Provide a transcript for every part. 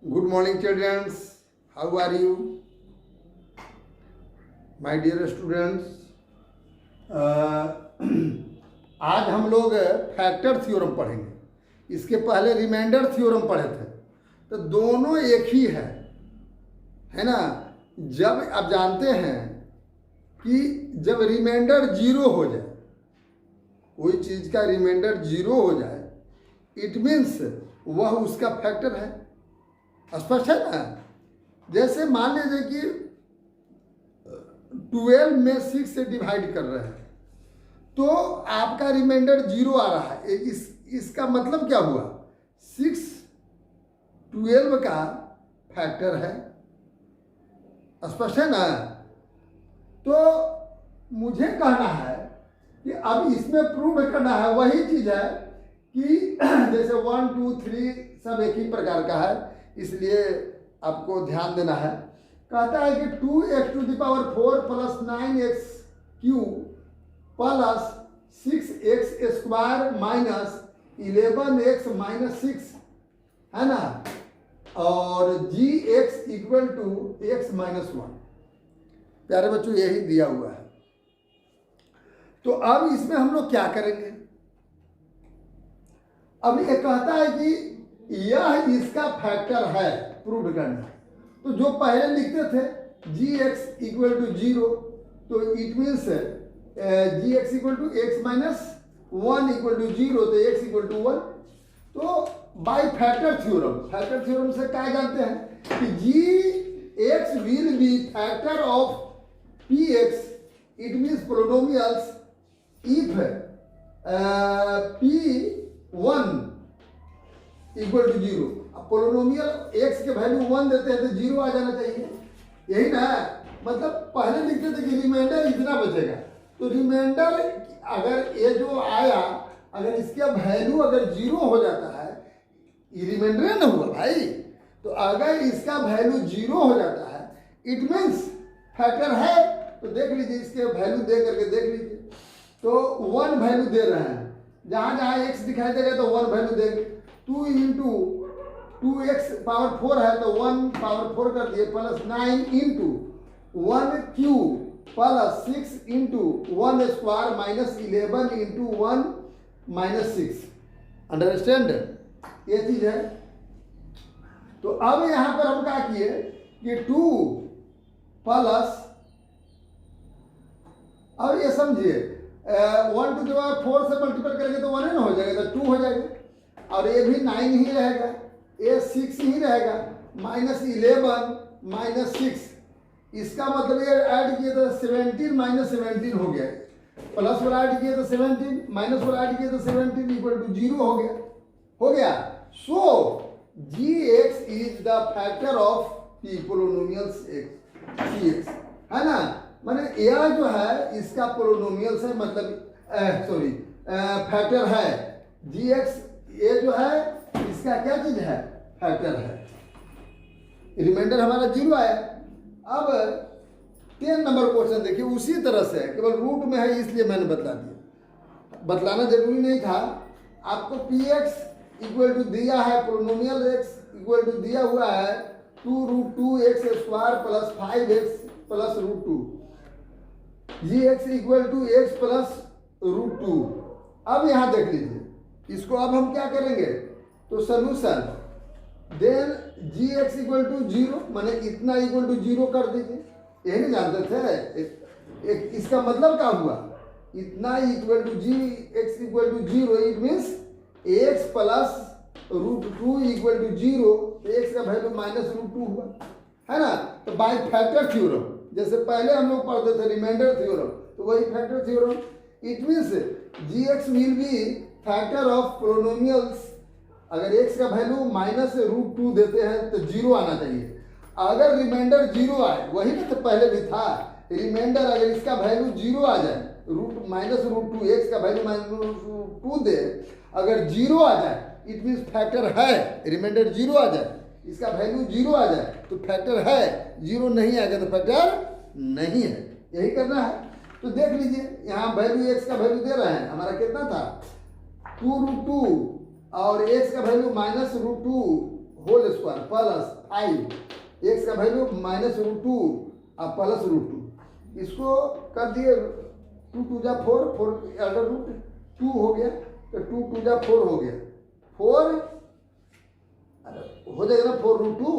Good morning childrens, how are you my dear students. आज हम लोग फैक्टर थ्योरम पढ़ेंगे। इसके पहले रिमाइंडर थ्योरम पढ़े थे, तो दोनों एक ही है ना। जब आप जानते हैं कि जब रिमाइंडर जीरो हो जाए, कोई चीज़ का रिमाइंडर जीरो हो जाए, इट मीन्स वह उसका फैक्टर है। स्पष्ट है ना। जैसे मान लीजिए कि 12 में 6 से डिवाइड कर रहे हैं, तो आपका रिमाइंडर जीरो आ रहा है। इसका मतलब क्या हुआ? 6 12 का फैक्टर है। स्पष्ट है ना। तो मुझे कहना है कि अब इसमें प्रूव करना है, वही चीज़ है कि जैसे 1 2 3 सब एक ही प्रकार का है, इसलिए आपको ध्यान देना है। कहता है कि 2x⁴ plus 9x³ plus 6x² minus 11x-6 है ना, और gx = x-1। प्यारे बच्चों, यही दिया हुआ है। तो अब इसमें हम लोग क्या करेंगे? अब ये कहता है कि यह इसका फैक्टर है, प्रूव करना। तो जो पहले लिखते थे gx = 0, तो इट मीन्स gx = x-1 = 0, तो x = 1। तो बाय फैक्टर थ्योरम से क्या जानते हैं कि gx will be factor of px। It means polynomials if p1 = 0। अब पोलिनोमियल x के वैल्यू 1 देते हैं तो 0 आ जाना चाहिए, यही ना। मतलब पहले लिखते थे कि रिमाइंडर इतना बचेगा, तो रिमाइंडर अगर ये जो आया, अगर इसका वैल्यू अगर 0 हो जाता है, ये रिमाइंडर ना हुआ भाई। तो अगर इसका वैल्यू 0 हो जाता है, इट मीन्स फैक्टर है। तो देख लीजिए, इसके वैल्यू दे करके देख लीजिए। तो 1 वैल्यू दे रहे हैं, जहाँ जहाँ x दिखाई देगा तो 1 वैल्यू देंगे। 2 × 2x⁴ है तो 1 पावर 4 कर दिए, प्लस 9 × 1³ प्लस 6 × 1² माइनस 11 × 1 - 6। अंडरस्टैंड? ये चीज है। तो अब यहां पर हम क्या किए कि 2 प्लस, अब ये समझिए 1 to the power 4 से मल्टीपल करेंगे तो 1 हो जाएगा, तो 2 हो जाएगा। और ये भी 9 ही रहेगा, ये 6 ही रहेगा, माइनस 11 - 6। इसका मतलब ये ऐड किए तो 17 - 17 हो गया। प्लस वाला ऐड किए तो 17, माइनस वाला ऐड किए तो 17 = 0 हो गया। सो gx is the factor of p polynomials cx, है ना। माने यह जो है इसका पोलिनोमियल्स है, मतलब सॉरी फैक्टर है। gx ये जो है इसका क्या चीज है? फैक्टर है। रिमाइंडर हमारा 0 आया। अब 10 नंबर क्वेश्चन देखिए, उसी तरह से केवल रूट में है, इसलिए मैंने बतला दिया। बतलाना जरूरी नहीं था। आपको px = दिया है, पोलिनोमियल x = दिया हुआ है 2√2x² plus 5x plus √2। gx = x plus √2। अब यहां देख लीजिए, इसको अब हम क्या करेंगे? तो सोल्यूशन देन gx = 0, माने इतना = 0 कर दीजिए। यही नहीं जानते थे? इसका मतलब क्या हुआ? इतना gx = 0, it means x plus √2 = 0, तो x का वैल्यू माइनस √2 हुआ, है ना। तो बाय फैक्टर थ्योरम, जैसे पहले हम लोग पढ़ते थे रिमाइंडर थ्योरम, तो वही factor theorem. It means gx will be factor of polynomials. अगर x का वैल्यू माइनस √2 देते हैं तो 0 आना चाहिए। अगर रिमाइंडर 0 आए, वही ना तो पहले भी था। रिमाइंडर अगर इसका वैल्यू 0 आ जाए, माइनस √2, x का वैल्यू -2 दे, अगर 0 आ जाए, इट मीन्स फैक्टर है। रिमाइंडर 0 आ जाए, इसका वैल्यू 0 आ जाए तो फैक्टर है। 0 नहीं आएगा तो फैक्टर नहीं है। यही करना है। तो देख लीजिए, यहाँ वैल्यू x का वैल्यू दे रहे हैं, हमारा कितना था 2√2, और x का value -√2 whole square plus 5 x का वैल्यू -√2 और प्लस √2 इसको कर दिए 2 2 जा 4 √2 हो गया तो 2 2 जा 4 हो गया 4 हो जाएगा ना 4√2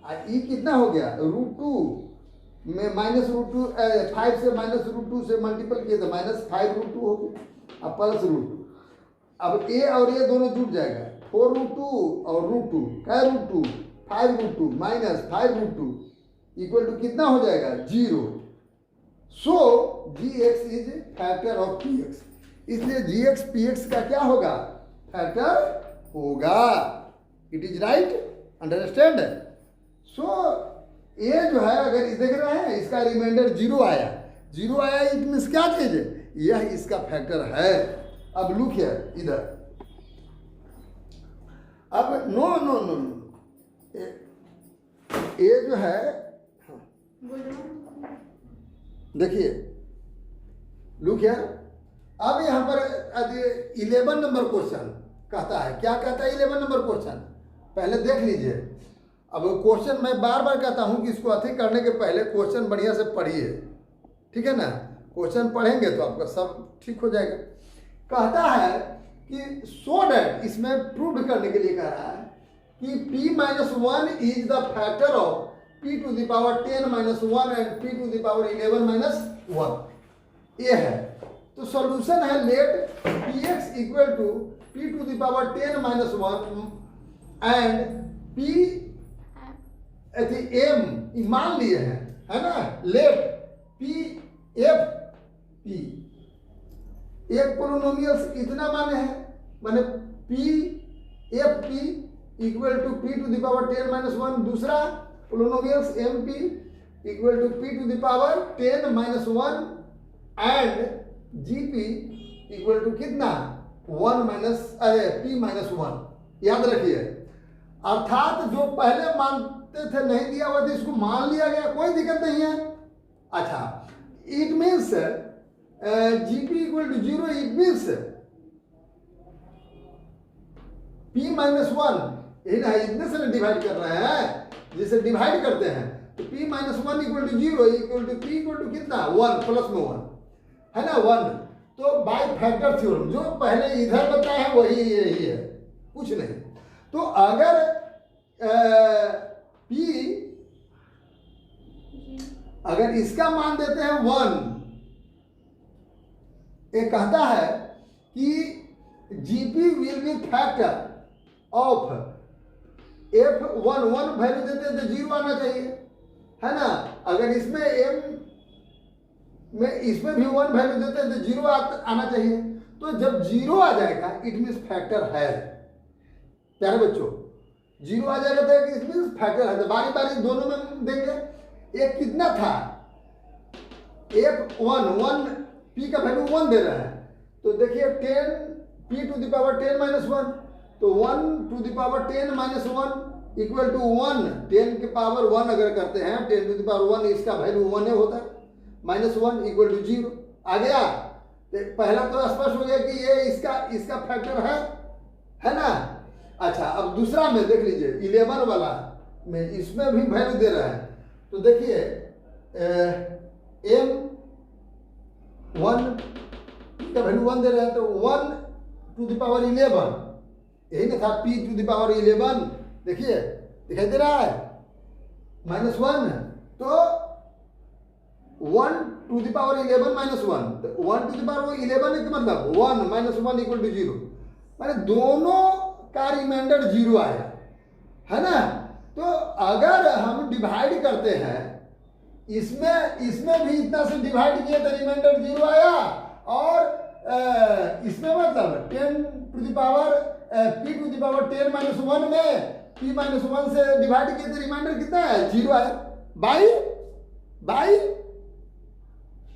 और ई कितना हो गया √2 में -√2 5 से -√2 से मल्टीपल किए तो -5√2 हो गया अब प्लस √2 अब ए और ये दोनों जुड़ जाएगा 4√2 और √2 क्या √2 5√2 -5√2 इक्वल टू कितना हो जाएगा 0 सो gx is factor of px इसलिए gx px का क्या होगा फैक्टर होगा it is right understand so ये जो है अगर देख रहे हैं इसका रिमाइंडर 0 आया इट मीन्स क्या चीज है यह इसका फैक्टर है अब लुक है इधर अब नो ये जो है देखिए लुक है अब यहाँ पर 11 नंबर क्वेश्चन कहता है क्या कहता है 11 नंबर क्वेश्चन पहले देख लीजिए अब क्वेश्चन मैं बार बार कहता हूँ कि इसको अथी करने के पहले क्वेश्चन बढ़िया से पढ़िए ठीक है ना क्वेश्चन पढ़ेंगे तो आपका सब ठीक हो जाएगा कहता है कि सो डैट इसमें प्रूव करने के लिए कह रहा है कि p-1 is the factor of p to the power 10 -1 and p to the power 11 -1 ये है तो सॉल्यूशन है let px equal to p to the power 10 -1 and p m मान लिए हैं है ना लेट p f p एक पोलिनोमियल्स इतना माने हैं माने p f p equal to p to the power 10 -1 दूसरा polynomials m p equal to p to the power 10 -1 and g p equal to कितना 1 p -1 याद रखिए अर्थात जो पहले मानते थे नहीं दिया हुआ था इसको मान लिया गया कोई दिक्कत नहीं है अच्छा it means gp equal to 0 it means p -1 यही ना इतने से डिवाइड कर रहे हैं जिसे डिवाइड करते हैं तो p -1 equal to 0 equal to p equal to कितना 1 प्लस में 1 है ना 1 तो बाय फैक्टर थ्योरम जो पहले इधर बताया है वही यही है कुछ नहीं तो अगर p अगर इसका मान देते हैं 1 ये कहता है कि gp will be factor of f1 value देते हैं तो 0 आना चाहिए है ना अगर इसमें m में इसमें भी 1 वैल्यू देते हैं तो 0 आना चाहिए तो जब 0 आ जाएगा इट मीन्स फैक्टर है प्यारे बच्चों 0 आ जाएगा तो इट मीन्स फैक्टर है तो बारी बारी दोनों में देंगे एक कितना था f1 p का वैल्यू 1 दे रहा है तो देखिए 10 p टू द पावर 10 -1 तो 1 to the power 10 -1 equal to 1 10 के पावर 1 अगर करते हैं 10 टू द पावर 1 इसका वैल्यू 1 होता है -1 इक्वल टू 0 आ गया तो पहला तो स्पष्ट हो गया कि ये इसका फैक्टर है ना अच्छा अब दूसरा में देख लीजिए 11 वाला में इसमें भी वैल्यू दे रहा है तो देखिए m1 का वैल्यू 1 दे रहा है तो 1 टू द पावर 11 यही ना था p टू द पावर 11 देखिए दिखाई दे रहा है -1 तो 1 टू द पावर 11 -1 तो 1 टू द पावर 11 का मतलब 1 -1 इक्वल टू 0 माने दोनों का रिमाइंडर 0 आया है ना तो अगर हम डिवाइड करते हैं इसमें भी इतना से डिवाइड किए तो रिमाइंडर 0 आया और इसमें मतलब 10 to the power p to the power 10 -1 में p -1 से डिवाइड किए तो रिमाइंडर कितना है 0 आया बाई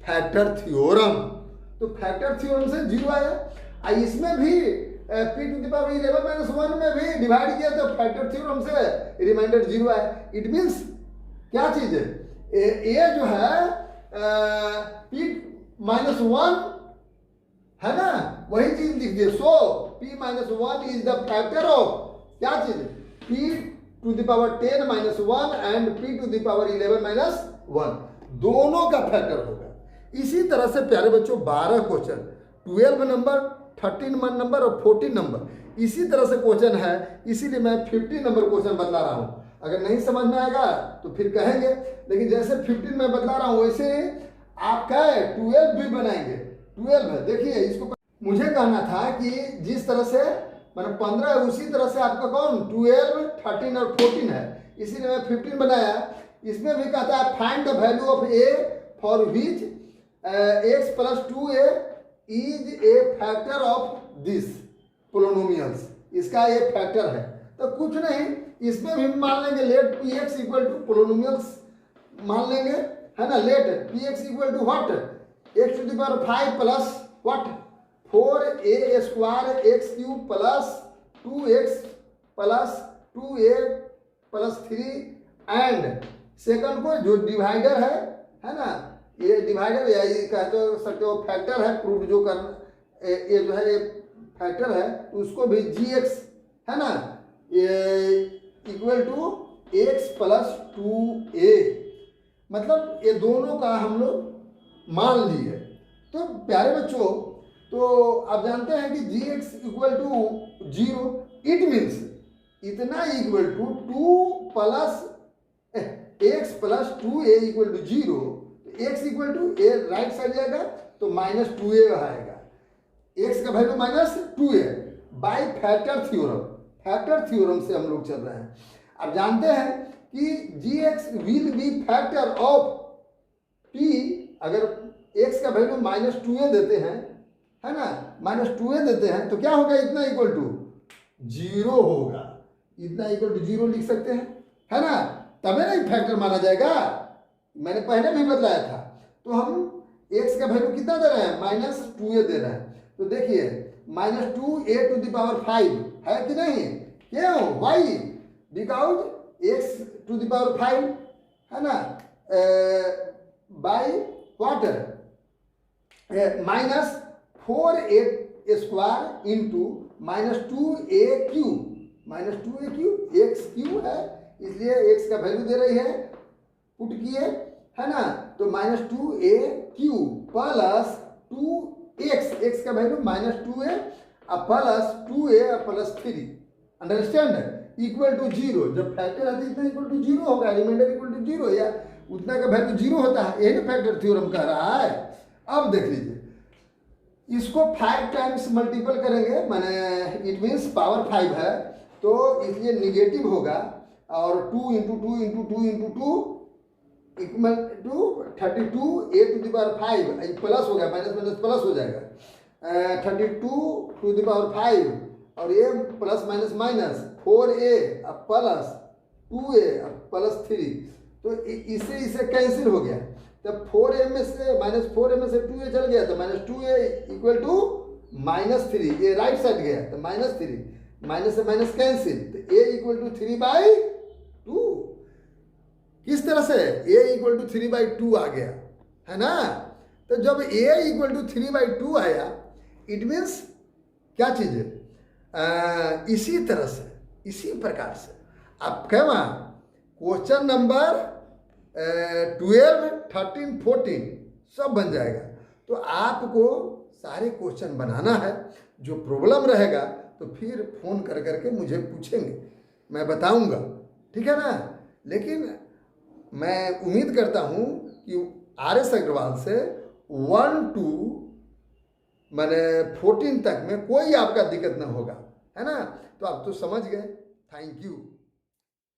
फैक्टर थ्योरम तो फैक्टर थ्योरम से 0 आया इसमें भी p टू द पावर 11 -1 में भी डिवाइड किया तो फैक्टर थ्योरम से रिमाइंडर 0 आया इट मीन्स क्या चीज है ये जो है p -1 है ना वही चीज लिख दिए so p -1 is the factor of क्या चीज p to the power 10 minus 1 and p to the power 11 minus 1, दोनों का फैक्टर होगा। इसी तरह से प्यारे बच्चों 12 क्वेश्चन, 12 नंबर, 13 नंबर और 14 नंबर, इसी तरह से क्वेश्चन है, इसीलिए मैं 50 नंबर क्वेश्चन बतला रहा हूँ। अगर नहीं समझ में आएगा तो फिर कहेंगे, लेकिन जैसे 15 में बतला रहा हूँ वैसे आप क्या है 12 भी बनाएंगे। 12 है, देखिए इसको मुझे कहना था कि जिस तरह से मतलब 15 है उसी तरह से आपका कौन 12, 13 और 14 है, इसीलिए मैं 15 बनाया। इसमें भी कहता है find the value of A for which x plus 2a is a factor of this polynomials, इसका ये फैक्टर है। तो कुछ नहीं, इसमें भी मान लेंगे let px equal to polynomials मान लेंगे, है ना। Let px equal to what x to the power 5 plus what 4a square x cube plus 2x plus 2a plus 3 and second को जो डिवाइडर है ना, ये डिवाइडर या ये कहते सकते हो फैक्टर है, प्रूफ जो करना ये जो है ये फैक्टर है, उसको भी gx है ना ये equal to x plus 2a, मतलब ये दोनों का हम लोग मान लिए। तो प्यारे बच्चों, तो आप जानते हैं कि gx equal to 0, it means इतना equal to 2 plus x plus 2a equal to 0, x equal to a right side जाएगा तो माइनस 2a आएगा, x का value minus 2a by factor theorem. Factor theorem से हम लोग चल रहे हैं। अब जानते हैं कि gx will be factor of p, अगर x का वैल्यू माइनस 2a देते हैं, है ना, माइनस 2a देते हैं तो क्या होगा, इतना इक्वल टू 0 होगा, इतना इक्वल टू 0 लिख सकते हैं, है ना, तबे ना फैक्टर माना जाएगा। मैंने पहले भी बतलाया था। तो हम x का वैल्यू कितना दे रहे हैं, माइनस 2a दे रहे हैं। तो देखिए minus 2a to the power 5 है कि नहीं, क्यों, why, because x to the power 5 है ना by what minus 4a square into minus 2a cube, minus 2a cube x cube है, इसलिए x का वैल्यू दे रही है, पुट किए, है ना, तो minus 2a cube plus 2x, x का value minus 2a plus 2a plus 3, understand, equal to 0। जब फैक्टर आती है इतना इक्वल टू 0 होगा, रिमाइंडर इक्वल टू 0 या उतना का वैल्यू 0 होता है, यही फैक्टर थ्योरम कह रहा है। अब देख लीजिए, इसको 5 टाइम्स मल्टीपल करेंगे, माने इट मीन्स पावर 5 है, तो इसलिए निगेटिव होगा, और 2 into 2 into 2 into 2 equal to 32 a to the power 5, plus हो गया, माइनस माइनस प्लस हो जाएगा, 32 टू द पावर 5 और ये plus minus minus 4a plus 2a plus 3, तो इसे कैंसिल हो गया। तब 4a में से माइनस 4a में से 2a चल गया, तो minus 2a equal to minus 3, ये राइट साइड गया तो माइनस 3, माइनस से माइनस कैंसिल, तो a इक्वल टू 3/2। किस तरह से a इक्वल टू 3/2 आ गया, है ना। तो जब a इक्वल टू 3/2 आया, इट मीन्स क्या चीज है, इसी तरह से, इसी प्रकार से आप कहवा क्वेश्चन नंबर 12, 13, 14 सब बन जाएगा। तो आपको सारे क्वेश्चन बनाना है, जो प्रॉब्लम रहेगा तो फिर फोन कर करके मुझे पूछेंगे, मैं बताऊंगा, ठीक है ना। लेकिन मैं उम्मीद करता हूं कि RS अग्रवाल से 1 to मैंने 14 तक में कोई आपका दिक्कत ना होगा, है ना। तो आप तो समझ गए, थैंक यू।